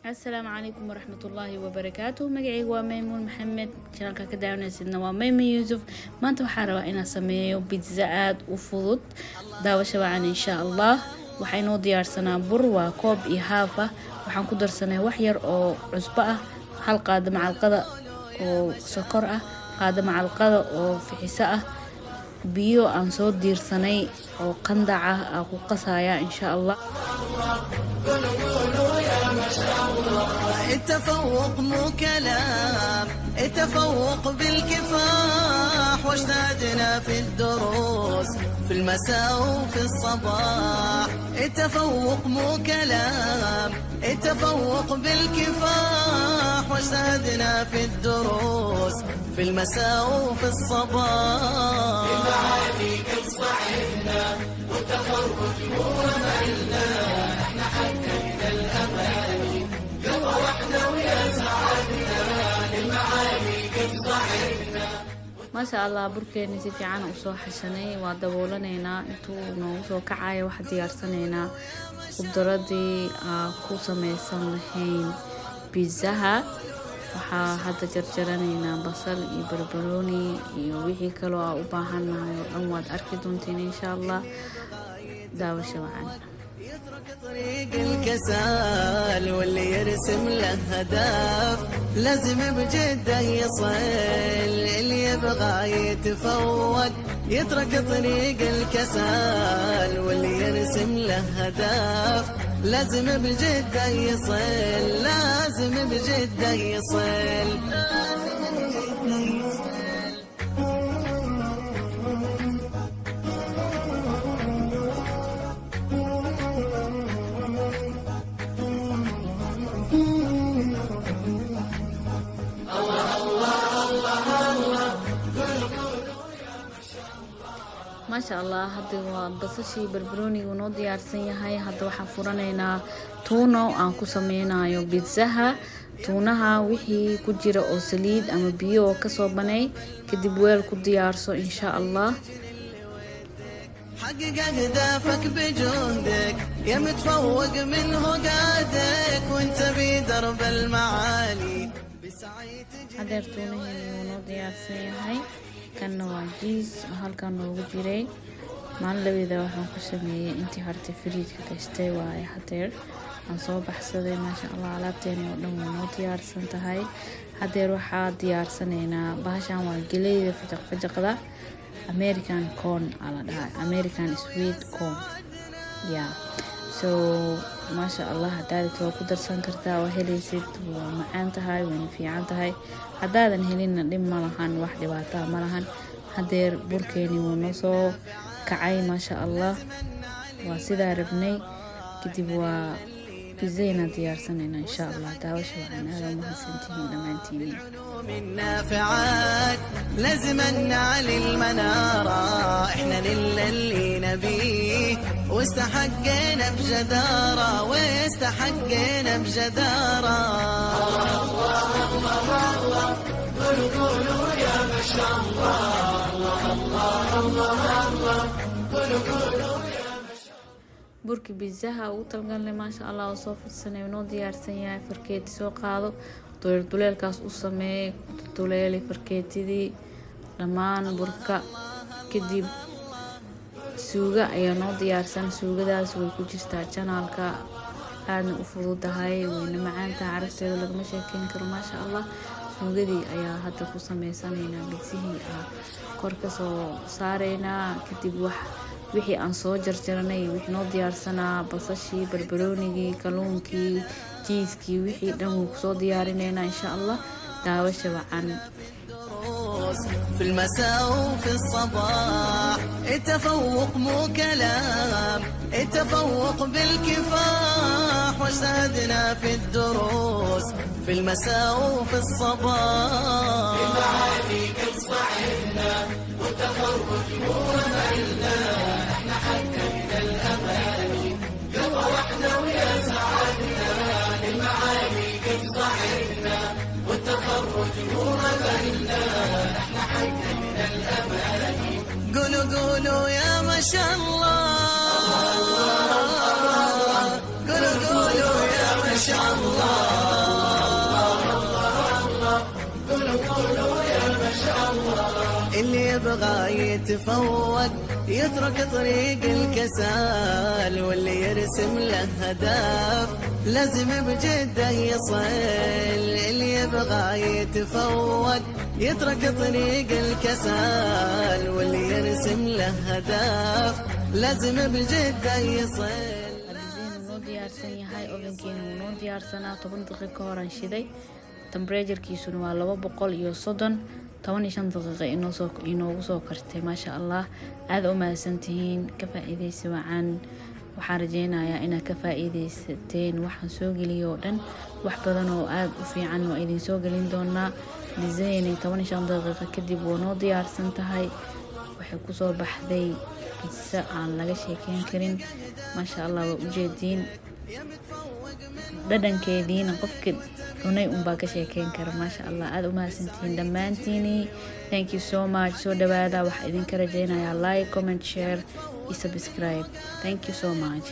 السلام عليكم ورحمة الله وبركاته. مقعي هو ميمون محمد شانالكا كداونا سيدنا وميمون يوسف. ما انتو حاروا إنا سميو بيتزاات وفضود داوة شبعان إن شاء الله. وحينو ديار سنة بر وكوب إيهافة وحان كدر سنة وحير أو عزباء هل قادم على القضاء أو سكرة قادم على القضاء أو في حساء بيو أنصود دير سنة أو قندعة أو قصايا إن شاء الله. التفوق مو كلام، التفوق بالكفاح، واجتهدنا في الدروس في المساء وفي الصباح. التفوق مو كلام، التفوق بالكفاح، واجتهدنا في الدروس في المساء وفي الصباح. المعالي قد صعدنا والتخرج هو مهلنا، احنا حققنا الاماني فرحنا ويا سعدنا. المعالي قد صعدنا. ما شاء الله بركيني si fiican u soo xashanay waa daboolanayna intuu noogu soo kacayo waxa diyaarsanayna khudradii ku samaysan lahayn pizzaha. waxa hadda jarjaranaynaa basal iyo barbarooni iyo wixii kale oo u baahanahay oo dhan waad arki doontiin insha Allah. daawasho wacan. يترك طريق الكسال واللي يرسم له هدف لازم بجده يصل. اللي يبغى يتفوق يترك طريق الكسال واللي يرسم له هدف لازم بجده يصل. لازم بجده يصل. ما شاء الله. هذا بصشي بربروني ونو ديارسن yahay. hadda waxaan furanaynaa tuuno aan ku sameynayo pizzaha. tuunaha wixii ku jira oo saliid ama biyo ka soo banay kadib weel ku diyaarso insha Allah. حقق أهدافك بجهدك يا متفوق منه قادك وانت بدرب المعالي بسعي تجي. hadeer tuunaheeni wuu noo diyaarsan yahay. kanna waa jiis halkan noogu jiray maalin labada waxaan ku sameeyay intii horta fridge-ka gashtay waaye hadeer aan soo baxsaday. maasha Allah alaabteeni oo dhan way noo diyaarsan tahay. hadeer waxaa diyaarsanaynaa bahashan waa galeyda fajaqfajaqda American corn ala dhahay American sweet corn yeah. so maasha Allah hadaad ku darsan kartaa waa helaysid waa macaan tahay way fiican tahay. hadaadan helinna dhib ma lahan wax dhibaato ma lahan. hadeer burkeeni wuu noo soo kacay maasha Allah waa sidaa rabnay kadib waa pizzayna diyaarsanayna insha Allah. daawasho waxaan aad u mahadsantihiin dhammaantiin. النافعات لازم نعلي المنارة احنا اللي نبيه واستحقنا بجدارة واستحقنا بجدارة. الله الله الله قولوا قولوا يا ما شاء الله. الله الله الله الله قولوا قولوا يا ما شاء الله. burki pizzaha ugu talgalnay maasha Allah oo soo fidsanay noo diyaarsan yahay. farkeeti soo qaado duleelkaas u sameeyay duleeli farkeetidii dhammaan burka kadib suuga ayaa noo diyaarsan. suugadaas way ku jirtaa janaalka aadna u fududahay wayna macaan tahay carafteeda lagama sheekeyn karo maasha Allah. suugadii ayaa hadda ku sameysanaynaa bidsihii kor ka soo saareynaa kadib wixii aan soo jarjaranay wixii noo diyaarsanaa basashii barbaroonigii kalluunkii jiiskii wixii dhan wuu kusoo diyaarineynaa insha Allah. daawasho wacan. في المساء وفي الصباح التفوق مو كلام، التفوق بالكفاح، واجتهدنا في الدروس في المساء وفي الصباح. المعالي قد صعدنا والتخرج هو مهلنا، احنا حققنا الاماني قد فرحنا ويا سعدنا. المعالي قد صعدنا والتخرج هو مهلنا، احنا حققنا الاماني. قولوا قولوا يا ما شاء الله، قولوا قولوا يا ما شاء الله. يبغى يتفوق يترك طريق الكسال، واللي يرسم له هدف لازم بجده يصل. اللي يبغى يتفوق يترك طريق الكسال، واللي يرسم له هدف لازم بجده يصل. diyaarsan yahay ovenkeena wuu noo diyaarsanaa 10 daqiiqo ka horan shiday. Temperature-kiisuna waa 230 15 daqiiqo inoogu soo kartay. maasha Allah, aad u mahadsantihiin. ka faa'iideysi wacan. waxaan rajeynayaa inaad ka faa'iideysateen waxaan soo geliyo dhan. wax badan oo aad u fiican oo idin soo gelin doonaa. design 15 daqiiqo kadib waa noo diyaarsan tahay. waxay ku soo baxday pizza aan laga sheekeyn karin. maasha Allah, waa ujeediin dhadhankeediina qofka cunay unbaa ka sheekeyn kara. maasha Allah, aad u mahadsantihiin dhammaantiini. thank you so much. soo dhawaada. waxaa idinka rajeynayaa like, comment, share iyo subscribe. thank you so much.